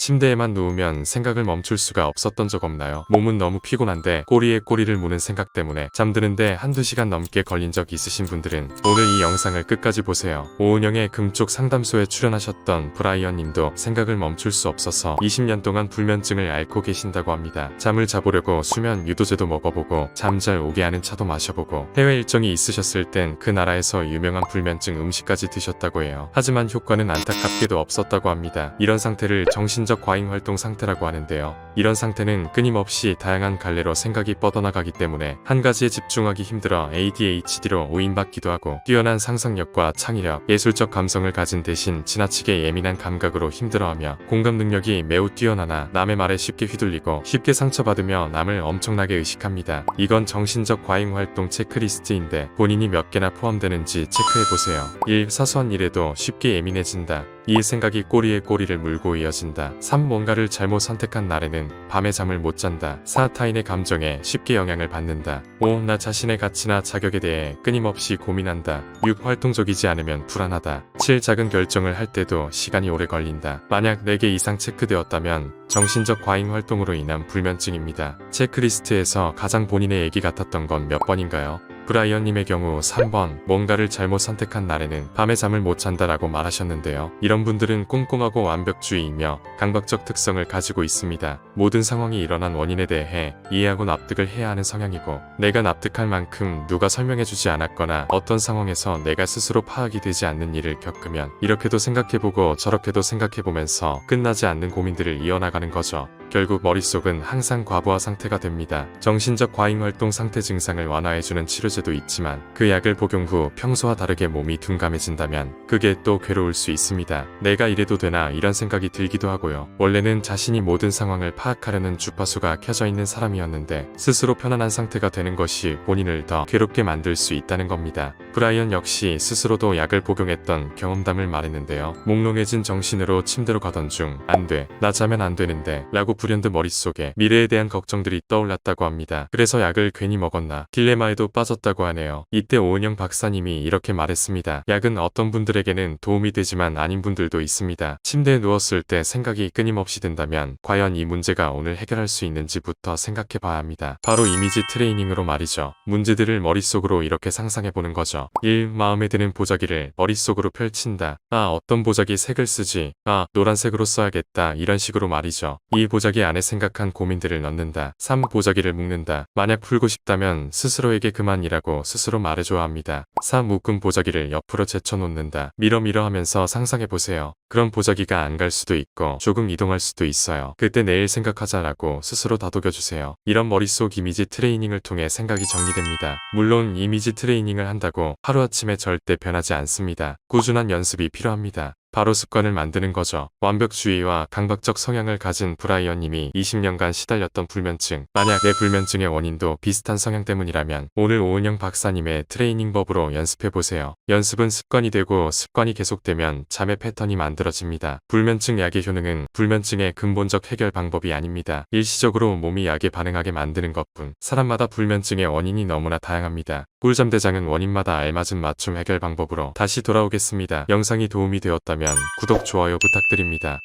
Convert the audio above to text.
침대에만 누우면 생각을 멈출 수가 없었던 적 없나요? 몸은 너무 피곤한데 꼬리에 꼬리를 무는 생각 때문에 잠드는데 한두 시간 넘게 걸린 적 있으신 분들은 오늘 이 영상을 끝까지 보세요. 오은영의 금쪽 상담소에 출연하셨던 브라이언 님도 생각을 멈출 수 없어서 20년 동안 불면증을 앓고 계신다고 합니다. 잠을 자보려고 수면 유도제도 먹어보고 잠잘 오게 하는 차도 마셔보고 해외 일정이 있으셨을 땐 그 나라에서 유명한 불면증 음식까지 드셨다고 해요. 하지만 효과는 안타깝게도 없었다고 합니다. 이런 상태를 정신적 과잉활동 상태라고 하는데요. 이런 상태는 끊임없이 다양한 갈래로 생각이 뻗어나가기 때문에 한 가지에 집중하기 힘들어 ADHD로 오인받기도 하고 뛰어난 상상력과 창의력, 예술적 감성을 가진 대신 지나치게 예민한 감각으로 힘들어하며 공감 능력이 매우 뛰어나나 남의 말에 쉽게 휘둘리고 쉽게 상처받으며 남을 엄청나게 의식합니다. 이건 정신적 과잉활동 체크리스트인데 본인이 몇 개나 포함되는지 체크해보세요. 1. 사소한 일에도 쉽게 예민해진다. 2. 생각이 꼬리에 꼬리를 물고 이어진다. 3. 뭔가를 잘못 선택한 날에는 밤에 잠을 못 잔다. 4. 타인의 감정에 쉽게 영향을 받는다. 5. 나 자신의 가치나 자격에 대해 끊임없이 고민한다. 6. 활동적이지 않으면 불안하다. 7. 작은 결정을 할 때도 시간이 오래 걸린다. 만약 4개 이상 체크되었다면 정신적 과잉 활동으로 인한 불면증입니다. 체크리스트에서 가장 본인의 얘기 같았던 건 몇 번인가요? 브라이언님의 경우 3번 뭔가를 잘못 선택한 날에는 밤에 잠을 못 잔다라고 말하셨는데요. 이런 분들은 꼼꼼하고 완벽주의이며 강박적 특성을 가지고 있습니다. 모든 상황이 일어난 원인에 대해 이해하고 납득을 해야 하는 성향이고 내가 납득할 만큼 누가 설명해주지 않았거나 어떤 상황에서 내가 스스로 파악이 되지 않는 일을 겪으면 이렇게도 생각해보고 저렇게도 생각해보면서 끝나지 않는 고민들을 이어나가는 거죠. 결국 머릿속은 항상 과부하 상태가 됩니다. 정신적 과잉활동 상태 증상을 완화해주는 치료제도 있지만 그 약을 복용 후 평소와 다르게 몸이 둔감해진다면 그게 또 괴로울 수 있습니다. 내가 이래도 되나 이런 생각이 들기도 하고요. 원래는 자신이 모든 상황을 파악하려는 주파수가 켜져 있는 사람이었는데 스스로 편안한 상태가 되는 것이 본인을 더 괴롭게 만들 수 있다는 겁니다. 브라이언 역시 스스로도 약을 복용했던 경험담을 말했는데요. 몽롱해진 정신으로 침대로 가던 중 안 돼, 나 자면 안 되는데 라고 불현듯 머릿속에 미래에 대한 걱정들이 떠올랐다고 합니다. 그래서 약을 괜히 먹었나 딜레마에도 빠졌다고 하네요. 이때 오은영 박사님이 이렇게 말했습니다. 약은 어떤 분들에게는 도움이 되지만 아닌 분들도 있습니다. 침대에 누웠을 때 생각이 끊임없이 든다면 과연 이 문제가 오늘 해결할 수 있는지부터 생각해 봐야 합니다. 바로 이미지 트레이닝으로 말이죠. 문제들을 머릿속으로 이렇게 상상해보는 거죠. 1. 마음에 드는 보자기를 머릿속으로 펼친다. 아, 어떤 보자기 색을 쓰지? 아, 노란색으로 써야겠다. 이런 식으로 말이죠. 2. 보자기 안에 생각한 고민들을 넣는다. 3. 보자기를 묶는다. 만약 풀고 싶다면 스스로에게 그만이라고 스스로 말해줘야 합니다. 4. 묶은 보자기를 옆으로 제쳐놓는다. 밀어 하면서 상상해보세요. 그럼 보자기가 안 갈 수도 있고 조금 이동할 수도 있어요. 그때 내일 생각하자라고 스스로 다독여주세요. 이런 머릿속 이미지 트레이닝을 통해 생각이 정리됩니다. 물론 이미지 트레이닝을 한다고 하루아침에 절대 변하지 않습니다. 꾸준한 연습이 필요합니다. 바로 습관을 만드는 거죠. 완벽주의와 강박적 성향을 가진 브라이언 님이 20년간 시달렸던 불면증, 만약 내 불면증의 원인도 비슷한 성향 때문이라면 오늘 오은영 박사님의 트레이닝법으로 연습해보세요. 연습은 습관이 되고 습관이 계속되면 잠의 패턴이 만들어집니다. 불면증 약의 효능은 불면증의 근본적 해결 방법이 아닙니다. 일시적으로 몸이 약에 반응하게 만드는 것뿐. 사람마다 불면증의 원인이 너무나 다양합니다. 꿀잠 대장은 원인마다 알맞은 맞춤 해결 방법으로 다시 돌아오겠습니다. 영상이 도움이 되었다면 구독, 좋아요 부탁드립니다.